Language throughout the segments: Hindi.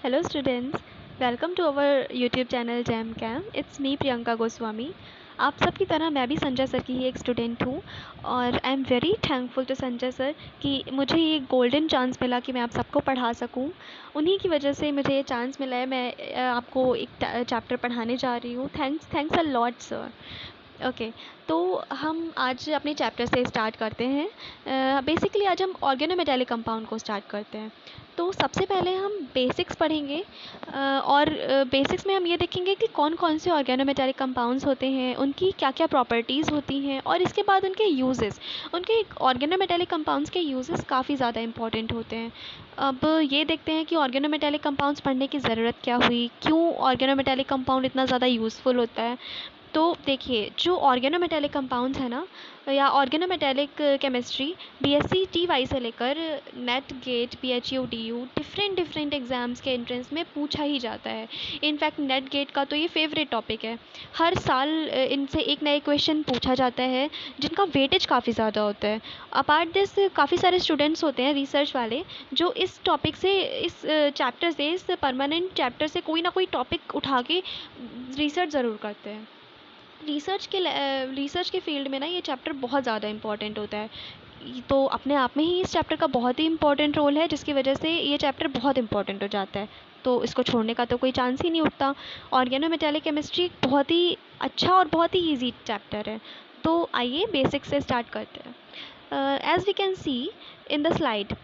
Hello students, welcome to our YouTube channel Jam Cam. It's me Priyanka Goswami. आप सबकी तरह मैं भी संजय सर की ही एक स्टूडेंट हूँ और I am very thankful to Sanjay sir कि मुझे ये गोल्डन चांस मिला कि मैं आप सबको पढ़ा सकूँ। उन्हीं की वजह से मुझे ये चांस मिला है। मैं आपको एक चैप्टर पढ़ाने जा रही हूँ। Thanks a lot sir. Okay, तो हम आज अपने चैप्टर से स्टार्ट करते हैं। बेसिकली आज हम ऑर्गेनोमेटेलिक कंपाउंड को स्टार्ट करते हैं। तो सबसे पहले हम बेसिक्स पढ़ेंगे और बेसिक्स में हम ये देखेंगे कि कौन कौन से ऑर्गेनोमेटेलिक कंपाउंड्स होते हैं, उनकी क्या क्या प्रॉपर्टीज़ होती हैं और इसके बाद उनके यूजेस। उनके ऑर्गेनोमेटेलिक कंपाउंड्स के यूजेस काफ़ी ज़्यादा इंपॉर्टेंट होते हैं। अब ये देखते हैं कि ऑर्गेनोमेटेलिक कंपाउंड्स पढ़ने की ज़रूरत क्या हुई, क्यों ऑर्गेनोमेटेलिक कंपाउंड इतना ज़्यादा यूज़फुल होता है। तो देखिए, जो ऑर्गेनोमेटेलिक कंपाउंड्स है ना, या ऑर्गेनोमेटेलिक केमिस्ट्री बीएससी टीवाई से लेकर NET GATE PHU DU different different exams के एंट्रेंस में पूछा ही जाता है। इनफैक्ट नेट गेट का तो ये फेवरेट टॉपिक है। हर साल इनसे एक नए क्वेश्चन पूछा जाता है जिनका वेटेज काफ़ी ज़्यादा होता है। अपार्ट दिस काफ़ी सारे स्टूडेंट्स होते हैं रिसर्च वाले जो इस टॉपिक से, इस चैप्टर से, इस परमानेंट चैप्टर से कोई ना कोई टॉपिक उठा के रिसर्च ज़रूर करते हैं। रिसर्च के फील्ड में ना ये चैप्टर बहुत ज़्यादा इंपॉर्टेंट होता है। तो अपने आप में ही इस चैप्टर का बहुत ही इंपॉर्टेंट रोल है, जिसकी वजह से ये चैप्टर बहुत इंपॉर्टेंट हो जाता है। तो इसको छोड़ने का तो कोई चांस ही नहीं उठता। ऑर्गेनोमेटेलिक केमिस्ट्री बहुत ही अच्छा और बहुत ही ईजी चैप्टर है। तो आइए बेसिक से स्टार्ट करते हैं। As we can see in the slide,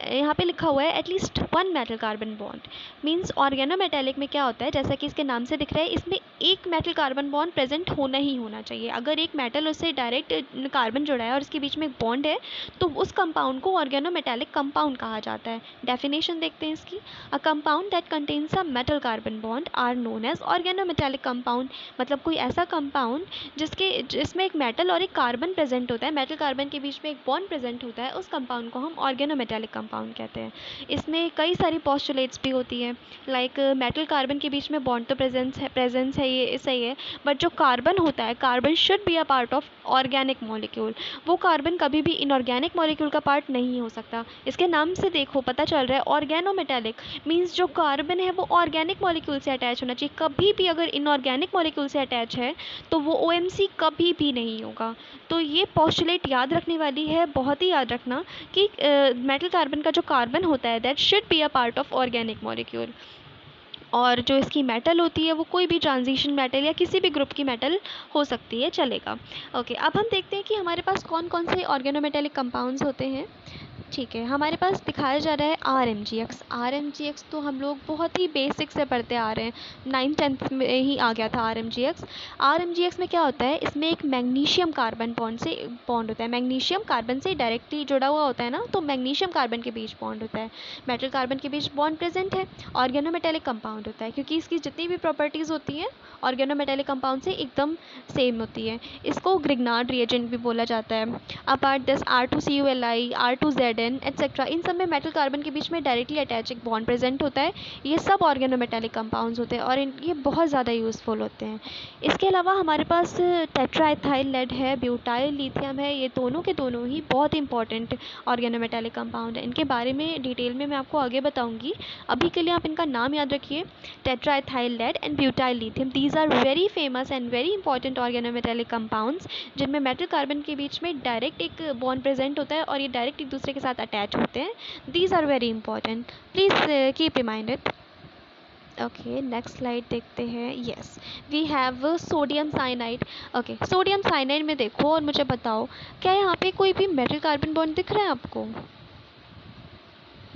यहाँ पे लिखा हुआ है at least one metal carbon bond. Means organometallic में क्या होता है, जैसा कि इसके नाम से दिख रहा है, इसमें एक मेटल कार्बन बॉन्ड प्रेजेंट होना ही होना चाहिए। अगर एक मेटल उससे डायरेक्ट कार्बन जुड़ा है और इसके बीच में एक बॉन्ड है तो उस कंपाउंड को ऑर्गेनोमेटेलिक कंपाउंड कहा जाता है। डेफिनेशन देखते हैं इसकी। A compound that contains a metal carbon bond are known as organometallic compound. मतलब कोई ऐसा कंपाउंड जिसमें एक मेटल और एक कार्बन प्रेजेंट होता है, मेटल कार्बन के बीच में एक बॉन्ड प्रेजेंट होता है, उस कंपाउंड को हम ऑर्गेनोमेटेलिक कंपाउंड कहते हैं। इसमें कई सारी पोस्टुलेट्स भी होती हैं, लाइक मेटल कार्बन के बीच में बॉन्ड तो प्रेजेंस है, ये सही है। बट जो कार्बन होता है, carbon should be a part of organic molecule. वो कार्बन कभी भी इनऑर्गेनिक मॉलिक्यूल का पार्ट नहीं हो सकता। इसके नाम से देखो पता चल रहा है ऑर्गेनोमेटेलिक मीन्स जो कार्बन है वो ऑर्गेनिक मॉलिक्यूल से अटैच होना चाहिए। कभी भी अगर इनऑर्गेनिक मॉलिक्यूल से अटैच है तो वो ओएमसी कभी भी नहीं होगा। तो ये पोस्टुलेट याद रखने वाली है, बहुत ही याद रखना कि मेटल कार्बन का जो कार्बन होता है that should be a part of organic molecule. और जो इसकी मेटल होती है वो कोई भी ट्रांजिशन मेटल या किसी भी ग्रुप की मेटल हो सकती है, चलेगा। ओके, अब हम देखते हैं कि हमारे पास कौन कौन से ऑर्गेनोमेटेलिक कंपाउंड्स होते हैं। ठीक है, हमारे पास दिखाया जा रहा है आर एम जी एक्स तो हम लोग बहुत ही बेसिक से पढ़ते आ रहे हैं। 9th 10th में ही आ गया था आर एम जी एक्स में क्या होता है, इसमें एक मैग्नीशियम कार्बन बॉन्ड से बॉन्ड होता है। मैग्नीशियम कार्बन से डायरेक्टली जुड़ा हुआ होता है ना, तो मैग्नीशियम कार्बन के बीच बॉन्ड होता है। मेटल कार्बन के बीच बॉन्ड प्रेजेंट है, ऑर्गेनोमेटेलिक कंपाउंड होता है क्योंकि इसकी जितनी भी प्रॉपर्टीज़ होती हैं ऑर्गेनोमेटेलिक कंपाउंड से एकदम सेम होती है। इसको ग्रिग्नार्ड रिएजेंट भी बोला जाता है। Apart this R2CuLi, R2Zn etcetera, इन सब में मेटल कार्बन के बीच में डायरेक्टली अटैच एक बॉन्ड प्रेजेंट होता है। ये सब ऑर्गेनोमेटेलिक कंपाउंड्स होते हैं और ये बहुत ज़्यादा यूज़फुल होते हैं। इसके अलावा हमारे पास टेट्राइथाइल लेड है, ब्यूटाइल लिथियम है। ये दोनों के दोनों ही बहुत इंपॉर्टेंट ऑर्गेनोमेटेलिक कंपाउंड है। इनके बारे में डिटेल में मैं आपको आगे बताऊंगी। अभी के लिए आप इनका नाम याद रखिए, tetraethyl lead and butyl lithium. These are very famous and very important organometallic compounds जिनमें मेटल कार्बन के बीच में डायरेक्ट एक बॉन्ड प्रेजेंट होता है और ये डायरेक्ट एक दूसरे के साथ अटैच होते हैं। These are very important, please keep reminded. Okay, next slide देखते हैं। Yes, we have sodium cyanide. Okay, sodium cyanide में देखो और मुझे बताओ, क्या यहाँ पे कोई भी मेटल कार्बन बॉन्ड दिख रहा है आपको?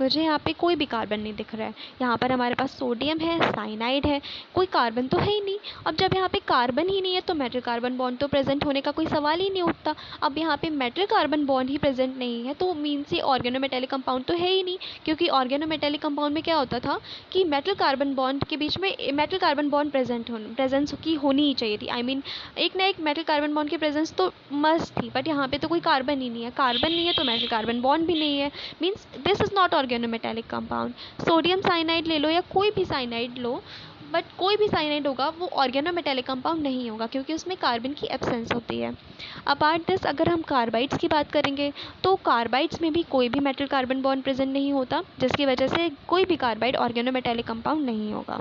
मुझे यहाँ पे कोई भी कार्बन नहीं दिख रहा है। यहाँ पर हमारे पास सोडियम है, साइनाइड है, कोई कार्बन तो है ही नहीं। अब जब यहाँ पे कार्बन ही नहीं है तो मेटल कार्बन बॉन्ड तो प्रेजेंट होने का कोई सवाल ही नहीं उठता। अब यहाँ पे मेटल कार्बन बॉन्ड ही प्रेजेंट नहीं है तो मीन्स ये ऑर्गेनोमेटेलिक कंपाउंड तो है ही नहीं। क्योंकि ऑर्गेनोमेटेलिक कंपाउंड में क्या होता था कि मेटल कार्बन बॉन्ड के बीच में मेटल कार्बन बॉन्ड प्रेजेंस की होनी ही चाहिए थी। आई मीन एक ना एक मेटल कार्बन बॉन्ड की प्रेजेंस तो मस्ट थी, बट यहाँ पे तो कोई कार्बन ही नहीं है। कार्बन नहीं है तो मेटल कार्बन बॉन्ड भी नहीं है, means this is not organometallic compound. Sodium cyanide ले लो या कोई भी साइनाइड लो, बट कोई भी साइनाइड होगा वो ऑर्गेनोमेटेलिक कंपाउंड नहीं होगा, क्योंकि उसमें कार्बन की एब्सेंस होती है। अपार्ट दिस अगर हम कार्बाइड्स की बात करेंगे तो कार्बाइड्स में भी कोई भी मेटल कार्बन बॉन्ड प्रेजेंट नहीं होता, जिसकी वजह से कोई भी कार्बाइड ऑर्गेनोमेटेलिक कंपाउंड नहीं होगा।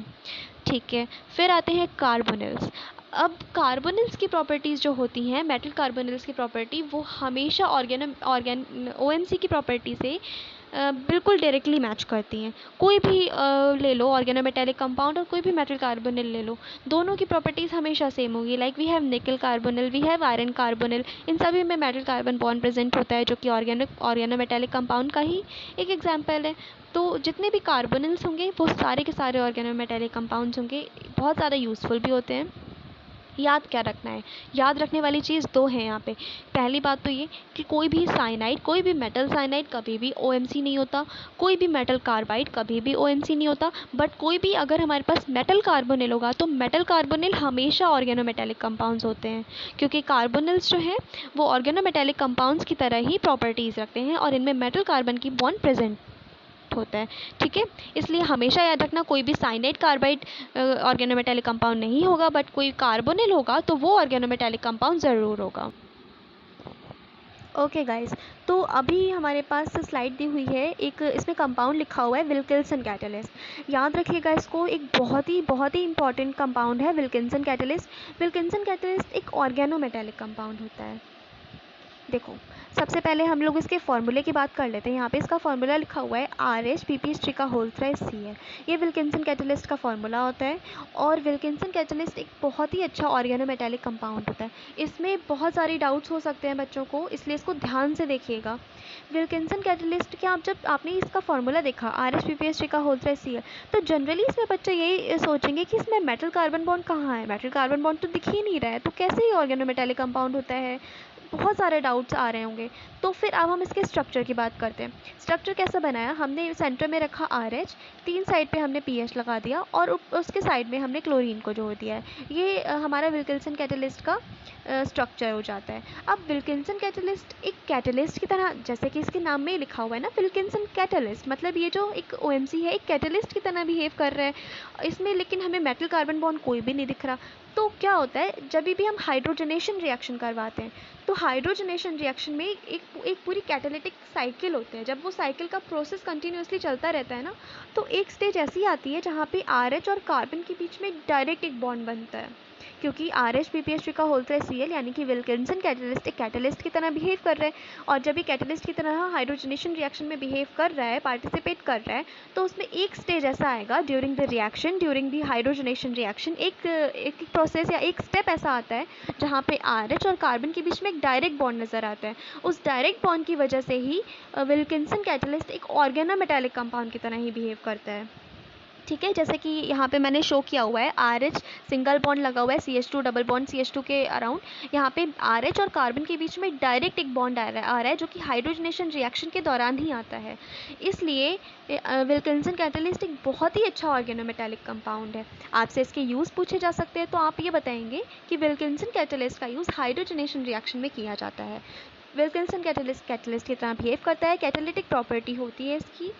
ठीक है, फिर आते हैं कार्बोनिल्स। अब कार्बोनिल्स की प्रॉपर्टीज़ जो होती हैं, मेटल कार्बोनिल्स की प्रॉपर्टी, वो हमेशा OMC की प्रॉपर्टी से बिल्कुल डायरेक्टली मैच करती हैं। कोई भी ले लो ऑर्गेनोमेटेलिक कंपाउंड और कोई भी मेटल कार्बोनिल ले लो, दोनों की प्रॉपर्टीज़ हमेशा सेम होगी। Like we have nickel carbonyl, we have iron carbonyl, इन सभी में मेटल कार्बन बॉन्ड प्रेजेंट होता है, जो कि ऑर्गेनोमेटेलिक कंपाउंड का ही एक एग्जाम्पल है। तो जितने भी कार्बोनिल्स होंगे वो सारे के सारे ऑर्गेनोमेटेलिक कंपाउंड्स होंगे, बहुत ज़्यादा यूज़फुल भी होते हैं। याद क्या रखना है, याद रखने वाली चीज़ दो है यहाँ पे। पहली बात तो ये कि कोई भी साइनाइड, कोई भी मेटल साइनाइड कभी भी OMC नहीं होता, कोई भी मेटल कार्बाइड कभी भी OMC नहीं होता। बट कोई भी अगर हमारे पास मेटल कार्बोनिल होगा तो मेटल कार्बोनिल हमेशा ऑर्गेनोमेटेलिक कंपाउंड्स होते हैं, क्योंकि कार्बोनिल्स जो हैं वो ऑर्गेनोमेटेलिक कंपाउंड्स की तरह ही प्रॉपर्टीज़ रखते हैं और इनमें मेटल कार्बन की बॉन्ड प्रेजेंट होता है। ठीक है, इसलिए हमेशा याद रखना कोई भी साइनाइड कार्बाइड ऑर्गेनोमेटेलिक कंपाउंड नहीं होगा, बट कोई कार्बोनिल होगा तो वो ऑर्गेनोमेटेलिक कंपाउंड ज़रूर होगा। ओके गाइस, तो अभी हमारे पास स्लाइड दी हुई है, एक इसमें कंपाउंड लिखा हुआ है विल्किंसन कैटलिस्ट। याद रखिएगा इसको, एक बहुत ही इंपॉर्टेंट कंपाउंड है विल्किंसन कैटलिस्ट। विल्किंसन कैटलिस्ट एक ऑर्गेनोमेटेलिक कंपाउंड होता है। देखो, सबसे पहले हम लोग इसके फॉर्मूले की बात कर लेते हैं। यहाँ पे इसका फॉर्मूला लिखा हुआ है RH PP3 ये विल्किंसन कैटलिस्ट का फॉर्मूला होता है। और विल्किंसन कैटलिस्ट एक बहुत ही अच्छा ऑर्गेनोमेटेलिक कंपाउंड होता है। इसमें बहुत सारे डाउट्स हो सकते हैं बच्चों को, इसलिए इसको ध्यान से देखिएगा। विल्किंसन कैटलिस्ट क्या, जब आपने इसका फॉर्मूला देखा RH PP3 तो जनरली इसमें बच्चे यही सोचेंगे कि इसमें मेटल कार्बन बॉन्ड कहाँ है, मेटल कार्बन बॉन्ड तो दिख ही नहीं रहा है, तो कैसे ही ऑर्गेनोमेटेलिक कंपाउंड होता है। बहुत सारे डाउट्स आ रहे होंगे। तो फिर अब हम इसके स्ट्रक्चर की बात करते हैं। स्ट्रक्चर कैसा बनाया, हमने सेंटर में रखा RH, तीन साइड पे हमने PH लगा दिया और उसके साइड में हमने क्लोरीन को जोड़ दिया है। ये हमारा विल्किंसन कैटलिस्ट का स्ट्रक्चर हो जाता है। अब विल्किंसन कैटलिस्ट एक कैटलिस्ट की तरह, जैसे कि इसके नाम में लिखा हुआ है ना विल्किंसन कैटलिस्ट, मतलब ये जो एक OMC है एक कैटलिस्ट की तरह बिहेव कर रहा है इसमें, लेकिन हमें मेटल कार्बन बॉन्ड कोई भी नहीं दिख रहा। तो क्या होता है, जब भी हम हाइड्रोजनेशन रिएक्शन करवाते हैं तो हाइड्रोजनेशन रिएक्शन में एक पूरी कैटालिटिक साइकिल होती है। जब वो साइकिल का प्रोसेस कंटिन्यूसली चलता रहता है ना, तो एक स्टेज ऐसी आती है जहाँ पे RH और कार्बन के बीच में डायरेक्ट एक बॉन्ड बनता है, क्योंकि RH PP3 यानी कि विल्किंसन कैटलिस्ट एक कैटलिस्ट की तरह बिहेव कर रहा है। और जब ये कैटलिस्ट की तरह हाइड्रोजनेशन रिएक्शन में बिहेव कर रहा है, पार्टिसिपेट कर रहा है, तो उसमें एक स्टेज ऐसा आएगा during the reaction, during the hydrogenation reaction, एक प्रोसेस या एक स्टेप ऐसा आता है जहाँ पे RH और कार्बन के बीच में एक डायरेक्ट बॉन्ड नज़र आता है। उस डायरेक्ट बॉन्ड की वजह से ही विल्किंसन कैटलिस्ट एक ऑर्गेनोमेटेलिक कंपाउंड की तरह ही बिहेव करता है। ठीक है, जैसे कि यहाँ पे मैंने शो किया हुआ है, RH सिंगल बॉन्ड लगा हुआ है, CH2 डबल बॉन्ड CH2 के अराउंड। यहाँ पे RH और कार्बन के बीच में डायरेक्ट एक बॉन्ड आ रहा है जो कि हाइड्रोजनेशन रिएक्शन के दौरान ही आता है। इसलिए विल्किंसन कैटलिस्ट एक बहुत ही अच्छा ऑर्गेनोमेटेलिक कंपाउंड है। आपसे इसके यूज़ पूछे जा सकते हैं, तो आप ये बताएंगे कि विल्किंसन कैटलिस्ट का यूज़ हाइड्रोजनेशन रिएक्शन में किया जाता है। विल्किंसन कैटलिस्ट की तरह बिहेव करता है, कैटालिटिक प्रॉपर्टी होती है इसकी।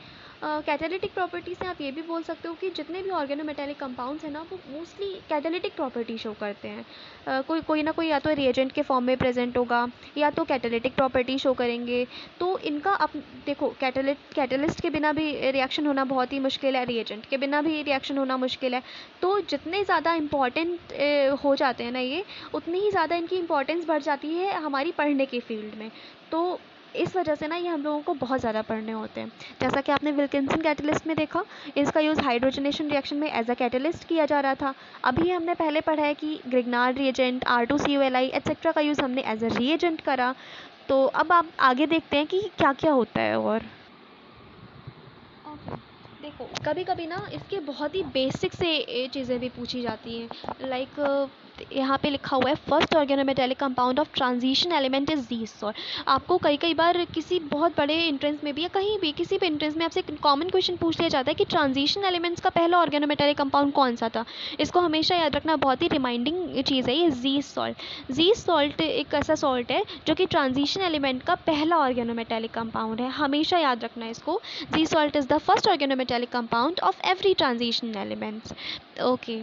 कैटालिटिक प्रॉपर्टी से आप ये भी बोल सकते हो कि जितने भी ऑर्गेनोमेटेलिक कंपाउंड्स हैं ना, वो मोस्टली कैटालिटिक प्रॉपर्टी शो करते हैं। कोई ना कोई या तो रिएजेंट के फॉर्म में प्रेजेंट होगा या तो कैटालिटिक प्रॉपर्टी शो करेंगे। तो इनका देखो, कैटलिस्ट के बिना भी रिएक्शन होना बहुत ही मुश्किल है, रिएजेंट के बिना भी रिएक्शन होना मुश्किल है। तो जितने ज़्यादा इम्पॉर्टेंट हो जाते हैं ना ये, उतनी ही ज़्यादा इनकी इंपॉर्टेंस बढ़ जाती है हमारी पढ़ने के फील्ड में। तो इस वजह से ना ये हम लोगों को बहुत ज़्यादा पढ़ने होते हैं। जैसा कि आपने विल्किंसन कैटलिस्ट में देखा, इसका यूज़ हाइड्रोजनेशन रिएक्शन में एज अ कैटलिस्ट किया जा रहा था। अभी हमने पहले पढ़ा है कि ग्रिग्नार्ड रिएजेंट, R2CuLi एट्सेट्रा का यूज़ हमने एज अ रिएजेंट करा। तो अब आप आगे देखते हैं कि क्या क्या होता है। और देखो, कभी कभी ना इसके बहुत ही बेसिक से चीज़ें भी पूछी जाती हैं। लाइक यहाँ पे लिखा हुआ है first organometallic compound of transition element is Zeise's salt. आपको कई बार किसी बहुत बड़े एंट्रेंस में भी या कहीं भी किसी भी एंट्रेंस में आपसे कॉमन क्वेश्चन पूछ लिया जाता है कि ट्रांजिशन एलिमेंट्स का पहला ऑर्गेनोमेटेलिक कंपाउंड कौन सा था। इसको हमेशा याद रखना, बहुत ही रिमाइंडिंग चीज़ है ये ज़ीसॉल्ट। ज़ीसॉल्ट एक ऐसा सॉल्ट है जो कि ट्रांजिशन एलिमेंट का पहला ऑर्गेनोमेटेलिक कंपाउंड है, हमेशा याद रखना है इसको। Zeise's salt is the first organometallic compound of every transition elements. Okay,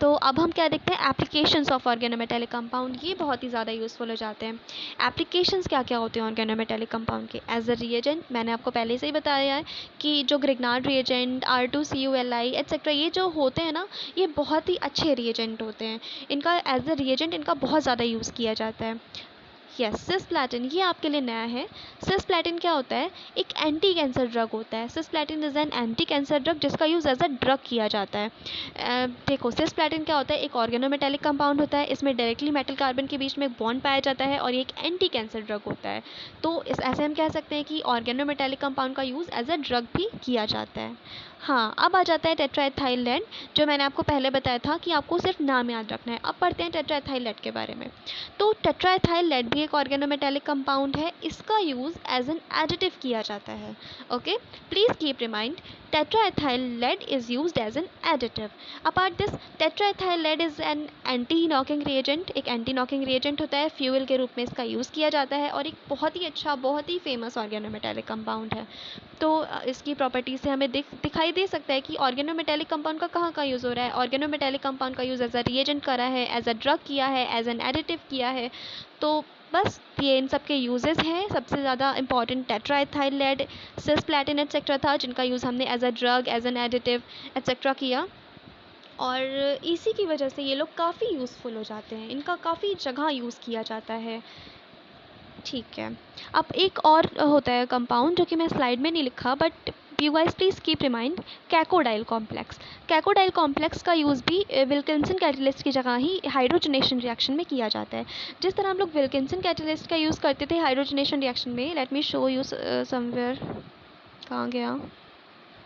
तो अब हम क्या देखते हैं, एप्लीकेशंस ऑफ ऑर्गेनोमेटेलिक कंपाउंड। ये बहुत ही ज़्यादा यूज़फुल हो जाते हैं। एप्लीकेशंस क्या क्या होते हैं ऑर्गेनोमेटेलिक कंपाउंड के? एज अ रिएजेंट, मैंने आपको पहले से ही बताया है कि जो ग्रिग्नार्ड रिएजेंट, R2CuLi एट्सेट्रा, ये जो होते हैं ना, ये बहुत ही अच्छे रिएजेंट होते हैं। इनका एज अ रिएजेंट इनका बहुत ज़्यादा यूज़ किया जाता है। यस, सिस्प्लैटिन, ये आपके लिए नया है। सिस्प्लैटिन क्या होता है? एक एंटी कैंसर ड्रग होता है। Cisplatin is an anti cancer drug जिसका यूज़ एज अ ड्रग किया जाता है। देखो, सिस्प्लैटिन क्या होता है? एक ऑर्गेनोमेटेलिक कंपाउंड होता है, इसमें डायरेक्टली मेटल कार्बन के बीच में एक बॉन्ड पाया जाता है और ये एक एंटी कैंसर ड्रग होता है। तो इस ऐसे हम कह सकते हैं कि ऑर्गेनोमेटेलिक कंपाउंड का यूज़ एज अ ड्रग भी किया जाता है। हाँ, अब आ जाता है टेट्राएथाइल लेड, जो मैंने आपको पहले बताया था कि आपको सिर्फ नाम याद रखना है। अब पढ़ते हैं टेट्राएथाइल लेड के बारे में। तो टेट्राएथाइल लेड भी एक ऑर्गेनोमेटेलिक कंपाउंड है, इसका यूज़ एज एन एडिटिव किया जाता है। Okay, please keep remind, tetraethyl lead is used as an additive. Apart this, tetraethyl lead is an anti-knocking reagent, एक एंटी नॉकिंग reagent होता है, फ्यूल के रूप में इसका यूज़ किया जाता है और एक बहुत ही अच्छा, बहुत ही फेमस ऑर्गेनोमेटेलिक कंपाउंड है। तो इसकी प्रॉपर्टी से हमें दिखाई दे सकता है कि ऑर्गेनोमेटेलिक कंपाउंड का कहाँ यूज़ हो रहा है। ऑर्गेनोमेटेलिक कंपाउंड का यूज़ एज अ रिएजेंट करा है, एज अ ड्रग किया है, एज एन एडिटिव किया है। तो बस ये इन सब के यूजेस हैं। सबसे ज़्यादा important tetraethyl lead, cisplatin etcetera था, जिनका यूज़ हमने as a drug, as an additive etcetera किया। और इसी की वजह से ये लोग काफ़ी यूज़फुल हो जाते हैं, इनका काफ़ी जगह यूज़ किया जाता है। ठीक है, अब एक और होता है कंपाउंड जो कि मैं स्लाइड में नहीं लिखा, but you guys please keep remind, cacodyl complex. Cacodyl complex का यूज़ भी विल्किंसन कैटलिस्ट की जगह ही हाइड्रोजनेशन रिएक्शन में किया जाता है। जिस तरह हम लोग विल्किंसन कैटलिस्ट का यूज़ करते थे हाइड्रोजनेशन रिएक्शन में, let me show you somewhere, कहाँ गया,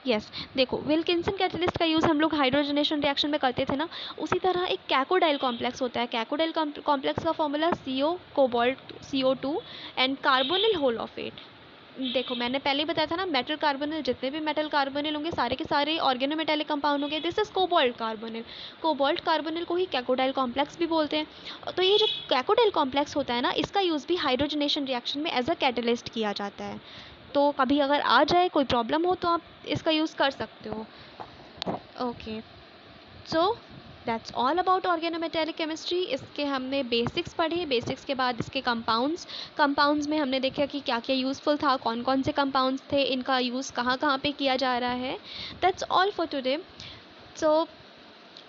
यस, देखो, विल्किंसन कैटलिस्ट का यूज़ हम लोग हाइड्रोजनेशन रिएक्शन में करते थे ना, उसी तरह एक कैकोडाइल कॉम्प्लेक्स होता है। कैकोडाइल कॉम्प्लेक्स का formula CO cobalt CO2 and carbonyl whole of 8। देखो, मैंने पहले ही बताया था ना, मेटल कार्बोनिल, जितने भी मेटल कार्बोनिल होंगे सारे के सारे ऑर्गेनोमेटेलिक कंपाउंड होंगे। This is cobalt carbonyl. Cobalt carbonyl को ही कैकोडाइल कॉम्प्लेक्स भी बोलते हैं। तो ये जो कैकोडाइल कॉम्प्लेक्स होता है ना, इसका यूज़ भी हाइड्रोजनेशन रिएक्शन में एज अ कैटलिस्ट किया जाता है। तो कभी अगर आ जाए कोई प्रॉब्लम हो तो आप इसका यूज़ कर सकते हो। Okay, so that's all about organometallic chemistry. इसके हमने बेसिक्स पढ़े, बेसिक्स के बाद इसके कंपाउंड्स में हमने देखा कि क्या क्या यूज़फुल था, कौन कौन से कंपाउंड्स थे, इनका यूज़ कहाँ कहाँ पे किया जा रहा है। That's all for today. So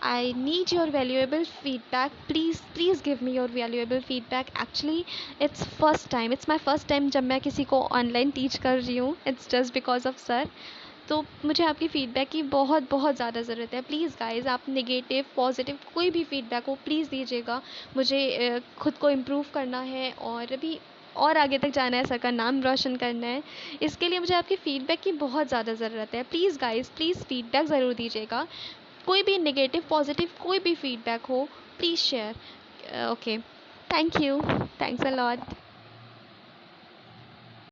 I need your valuable feedback. Please give me your valuable feedback. Actually, it's my first time जब मैं किसी को ऑनलाइन टीच कर रही हूँ. It's just because of sir. तो मुझे आपकी फ़ीडबैक की बहुत बहुत ज़्यादा ज़रूरत है। प्लीज़ गाइज़, आप नेगेटिव पॉजिटिव कोई भी फ़ीडबैक हो प्लीज़ दीजिएगा। मुझे खुद को इम्प्रूव करना है और भी और आगे तक जाना है, सर का नाम रोशन करना है। इसके लिए मुझे आपकी फ़ीडबैक की बहुत ज़्यादा ज़रूरत है। प्लीज़ गाइज़, प्लीज़ फ़ीडबैक ज़रूर दीजिएगा। कोई भी नेगेटिव पॉजिटिव कोई भी फ़ीडबैक हो, please share. Okay, thank you, thanks a lot.